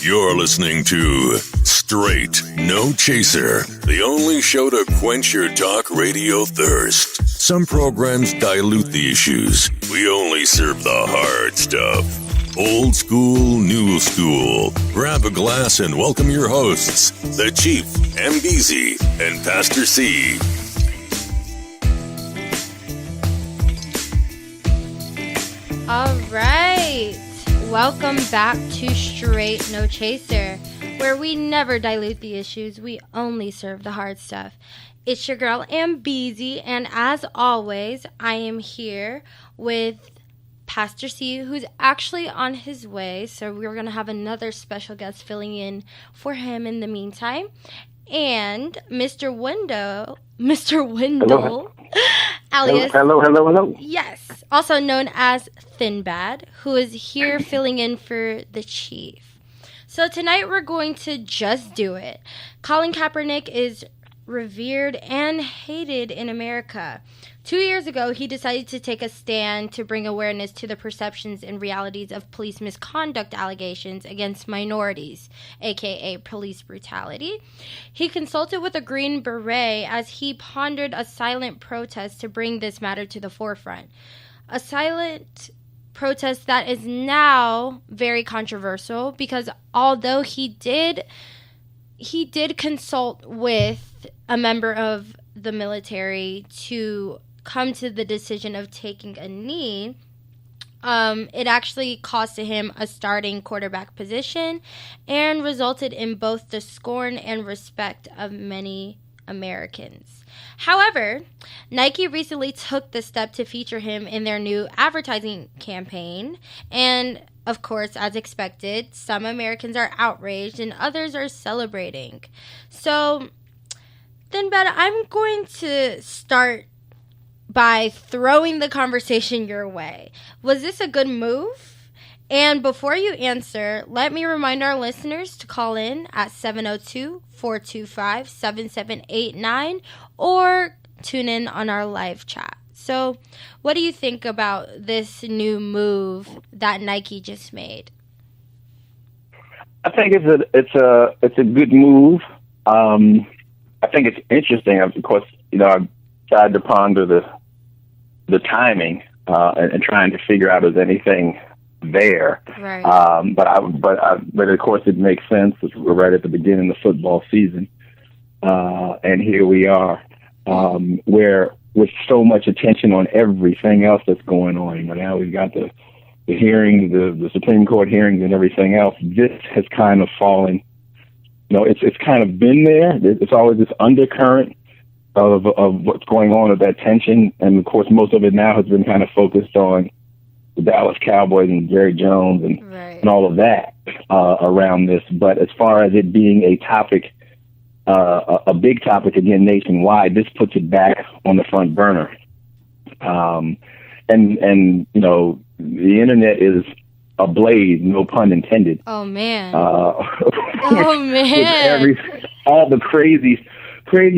You're listening to Straight No Chaser, the only show to quench your talk radio thirst. Some programs dilute the issues. We only serve the hard stuff. Old school, new school. Grab a glass and welcome your hosts, the Chief, MBZ, and Pastor C. All right. Welcome back to Straight No Chaser, where we never dilute the issues. We only serve the hard stuff. It's your girl, MBZ, and as always, I am here with Pastor C, who's actually on his way, so we're going to have another special guest filling in for him in the meantime. And Mr. Wendell, alias... Hello. Yes, also known as Thinbad, who is here filling in for the Chief. So tonight we're going to just do it. Colin Kaepernick is revered and hated in America. 2 years ago, he decided to take a stand to bring awareness to the perceptions and realities of police misconduct allegations against minorities, aka police brutality. He consulted with a Green Beret as he pondered a silent protest to bring this matter to the forefront. A silent protest that is now very controversial because although he did consult with a member of the military to come to the decision of taking a knee, it actually costed him a starting quarterback position and resulted in both the scorn and respect of many Americans. However, Nike recently took the step to feature him in their new advertising campaign, and of course, as expected, some Americans are outraged and others are celebrating. So, then, Ben, I'm going to start by throwing the conversation your way. Was this a good move? And before you answer, let me remind our listeners to call in at 702-425-7789 or tune in on our live chat. So, what do you think about this new move that Nike just made? I think it's a good move. I think it's interesting. Of course, I tried to ponder the timing and trying to figure out if there's anything there. Right. But of course it makes sense. We're right at the beginning of the football season, and here we are, where with so much attention on everything else that's going on. Now we've got the hearings, the Supreme Court hearings, and everything else. This has kind of fallen. It's kind of been there. It's always this undercurrent of what's going on with that tension, and of course most of it now has been kind of focused on the Dallas Cowboys and Jerry Jones and all of that around this. But as far as it being a topic, a big topic again nationwide, this puts it back on the front burner. And the internet is ablaze, no pun intended. Oh man! With all the crazy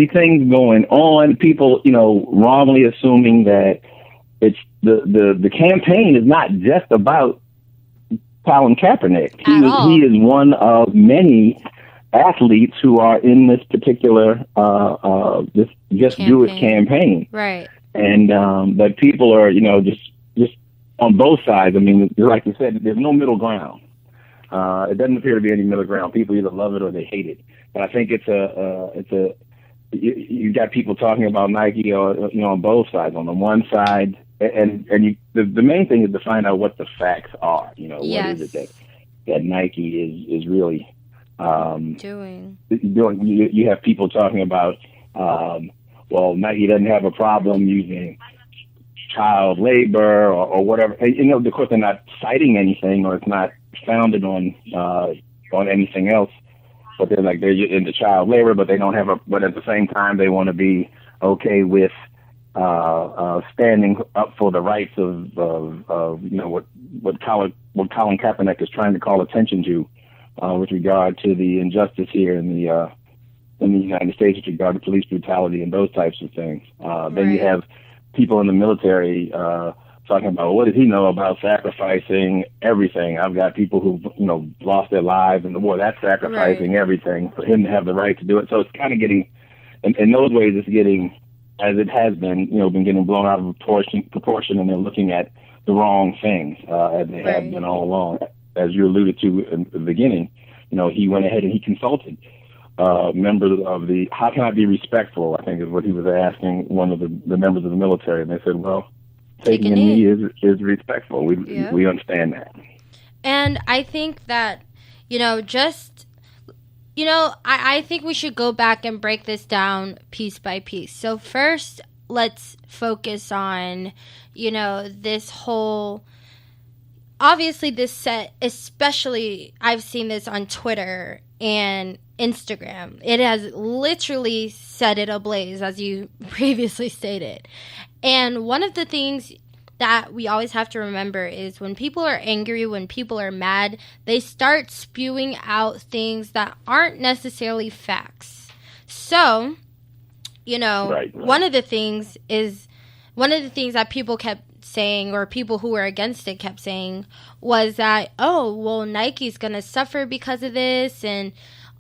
things going on, people wrongly assuming that it's the campaign is not just about Colin Kaepernick. He is one of many athletes who are in this particular just do it campaign. Right. And but people are just on both sides. I mean, like you said, there's no middle ground. It doesn't appear to be any middle ground. People either love it or they hate it. But I think you got people talking about Nike on both sides. On the one side, and the main thing is to find out what the facts are. Yes. What is it that Nike is really doing. You have people talking about, Nike doesn't have a problem using child labor or whatever. Of course, they're not citing anything, or it's not founded on anything else. But they're into child labor, but they don't have but at the same time they want to be okay with standing up for the rights of what Colin Kaepernick is trying to call attention to with regard to the injustice here in the United States with regard to police brutality and those types of things. Then you have people in the military talking about, what does he know about sacrificing everything? I've got people who've, lost their lives in the war. That's sacrificing everything for him to have the right to do it. So it's kind of getting, in those ways, it's getting, as it has been, been getting blown out of proportion, and they're looking at the wrong things, as they have been all along. As you alluded to in the beginning, he went ahead and he consulted members of the, how can I be respectful, I think is what he was asking one of the members of the military. And they said, well, taking a knee is respectful. We understand that. And I think that, I think we should go back and break this down piece by piece. So first, let's focus on, this whole, obviously this set, especially I've seen this on Twitter and Instagram. It has literally set it ablaze, as you previously stated. And one of the things that we always have to remember is when people are angry, when people are mad, they start spewing out things that aren't necessarily facts. So, one of the things that people kept saying, or people who were against it kept saying, was that, oh, well, Nike's going to suffer because of this and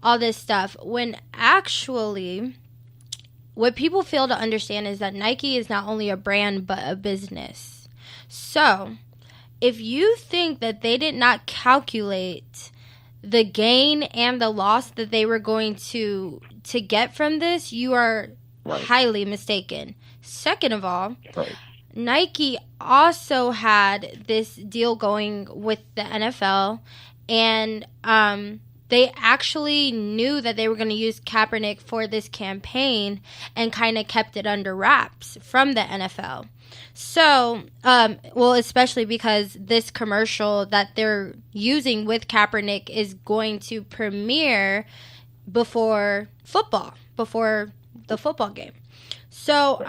all this stuff. When actually, what people fail to understand is that Nike is not only a brand, but a business. So, if you think that they did not calculate the gain and the loss that they were going to get from this, you are highly mistaken. Second of all, Nike also had this deal going with the NFL, and they actually knew that they were going to use Kaepernick for this campaign and kind of kept it under wraps from the NFL. So, especially because this commercial that they're using with Kaepernick is going to premiere before the football game. So,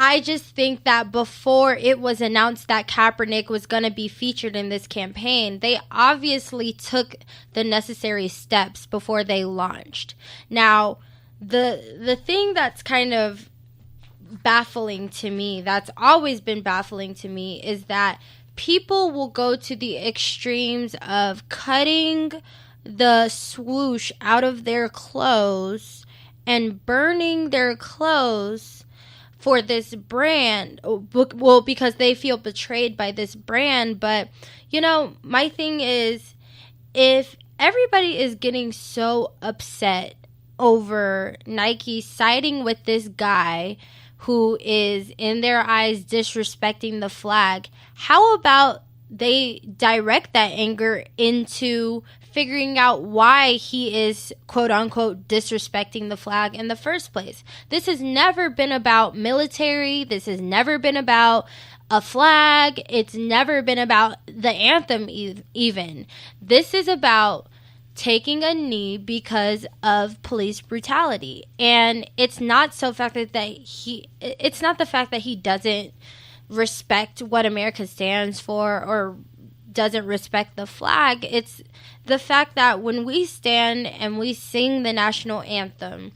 I just think that before it was announced that Kaepernick was going to be featured in this campaign, they obviously took the necessary steps before they launched. Now, the thing that's kind of baffling to me, that's always been baffling to me, is that people will go to the extremes of cutting the swoosh out of their clothes and burning their clothes for this brand, well, because they feel betrayed by this brand. But, my thing is, if everybody is getting so upset over Nike siding with this guy who is, in their eyes, disrespecting the flag, how about they direct that anger into figuring out why he is, quote unquote, disrespecting the flag in the first place? This has never been about military. This has never been about a flag. It's never been about the anthem even. This is about taking a knee because of police brutality. And it's not the fact that he doesn't respect what America stands for or doesn't respect the flag. It's the fact that when we stand and we sing the national anthem,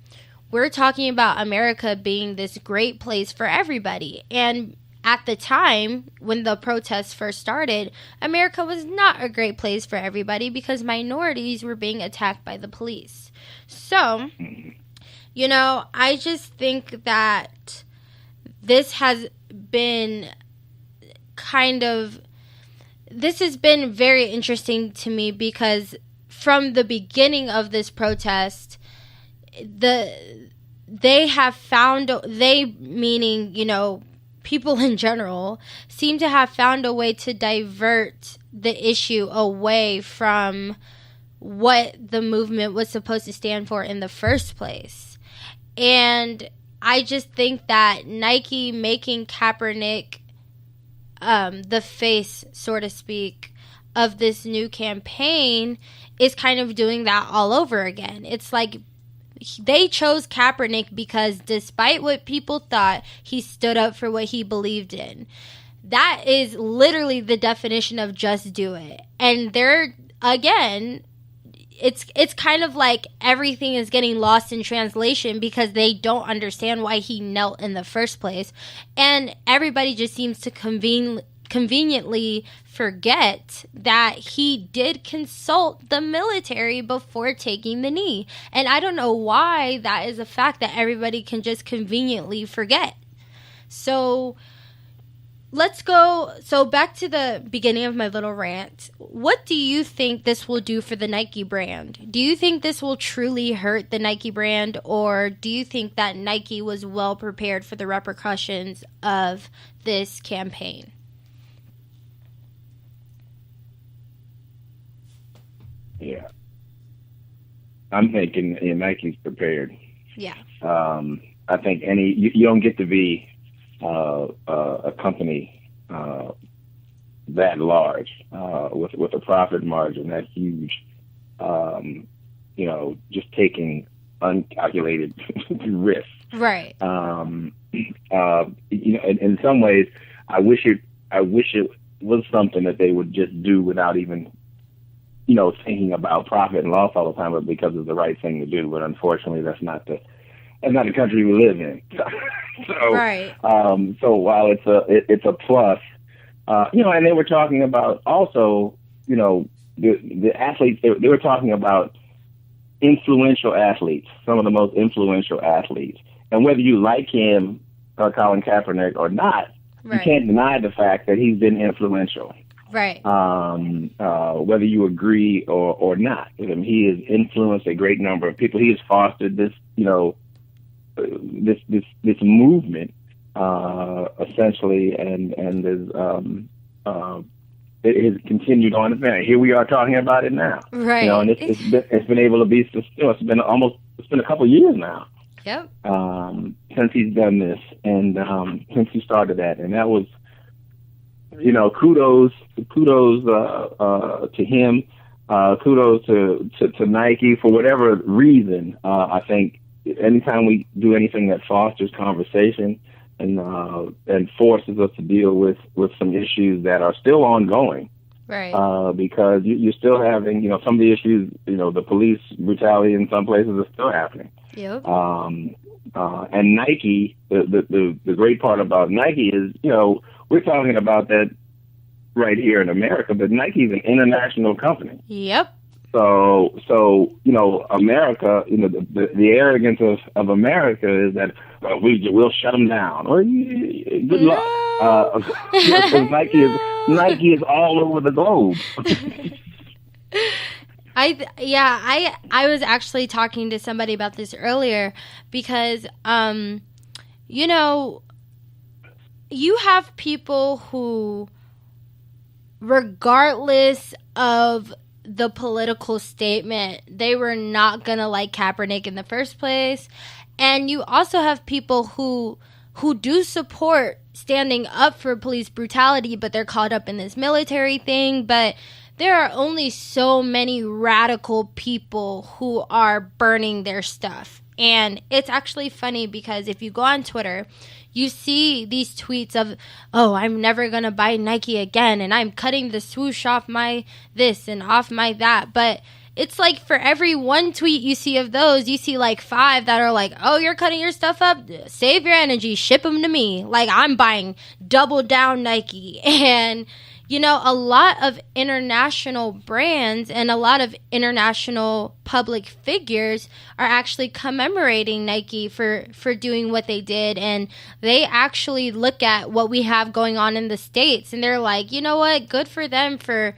we're talking about America being this great place for everybody. And at the time when the protests first started, America was not a great place for everybody because minorities were being attacked by the police. So, I just think that this has been very interesting to me because from the beginning of this protest, people in general seem to have found a way to divert the issue away from what the movement was supposed to stand for in the first place. And I just think that Nike making Kaepernick the face, so to speak, of this new campaign is kind of doing that all over again. It's like they chose Kaepernick because despite what people thought, he stood up for what he believed in. That is literally the definition of just do it. And they're, again, it's kind of like everything is getting lost in translation because they don't understand why he knelt in the first place. And everybody just seems to conveniently forget that he did consult the military before taking the knee. And I don't know why that is a fact that everybody can just conveniently forget. So let's go. So back to the beginning of my little rant. What do you think this will do for the Nike brand? Do you think this will truly hurt the Nike brand, or do you think that Nike was well prepared for the repercussions of this campaign? Yeah. I'm thinking Nike's prepared. Yeah. I think you don't get to be a company that large with a profit margin that huge, just taking uncalculated risks. Right. In some ways, I wish it was something that they would just do without even, thinking about profit and loss all the time, but because it's the right thing to do. But unfortunately, that's not the country we live in. So, right. So while it's a plus, and they were talking about also, the athletes. They were talking about influential athletes, some of the most influential athletes, and whether you like him, Colin Kaepernick, or not, right. You can't deny the fact that he's been influential. Right. Whether you agree or not, he has influenced a great number of people. He has fostered this, this movement, essentially, and it has continued on. Here we are talking about it now. Right. And it's been able to be. It's been a couple of years now. Yep. Since he's done this, and since he started that, and that was. Kudos to him. Kudos to Nike for whatever reason. I think anytime we do anything that fosters conversation and forces us to deal with some issues that are still ongoing, right? Because you're still having some of the issues. The police brutality in some places is still happening. Yep. And Nike, the great part about Nike is we're talking about that right here in America, but Nike is an international company. Yep. So America, the arrogance of America is that we'll shut them down. Well, good luck. Because Nike is all over the globe. I was actually talking to somebody about this earlier because you have people who, regardless of the political statement, they were not going to like Kaepernick in the first place. And you also have people who do support standing up for police brutality, but they're caught up in this military thing. But there are only so many radical people who are burning their stuff. And it's actually funny because if you go on Twitter, you see these tweets of, oh, I'm never going to buy Nike again, and I'm cutting the swoosh off my this and off my that. But it's like for every one tweet you see of those, you see like 5 that are like, oh, you're cutting your stuff up? Save your energy. Ship them to me. Like, I'm buying double down Nike. And a lot of international brands and a lot of international public figures are actually commemorating Nike for doing what they did. And they actually look at what we have going on in the States and they're like, you know what? Good for them for,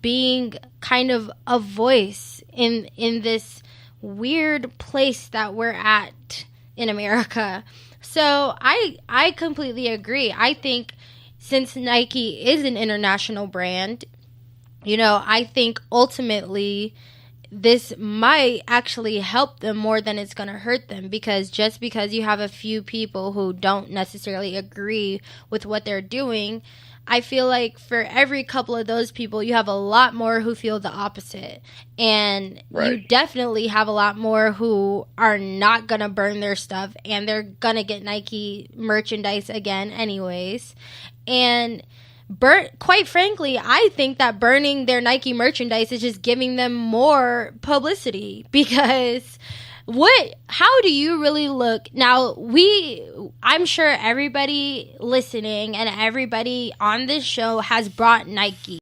being kind of a voice in this weird place that we're at in America. So I completely agree. I think since Nike is an international brand, I think ultimately this might actually help them more than it's going to hurt them, because just because you have a few people who don't necessarily agree with what they're doing, I feel like for every couple of those people, you have a lot more who feel the opposite. And right. You definitely have a lot more who are not going to burn their stuff and they're going to get Nike merchandise again anyways. And quite frankly, I think that burning their Nike merchandise is just giving them more publicity, because how do you really look now? I'm sure everybody listening and everybody on this show has brought Nike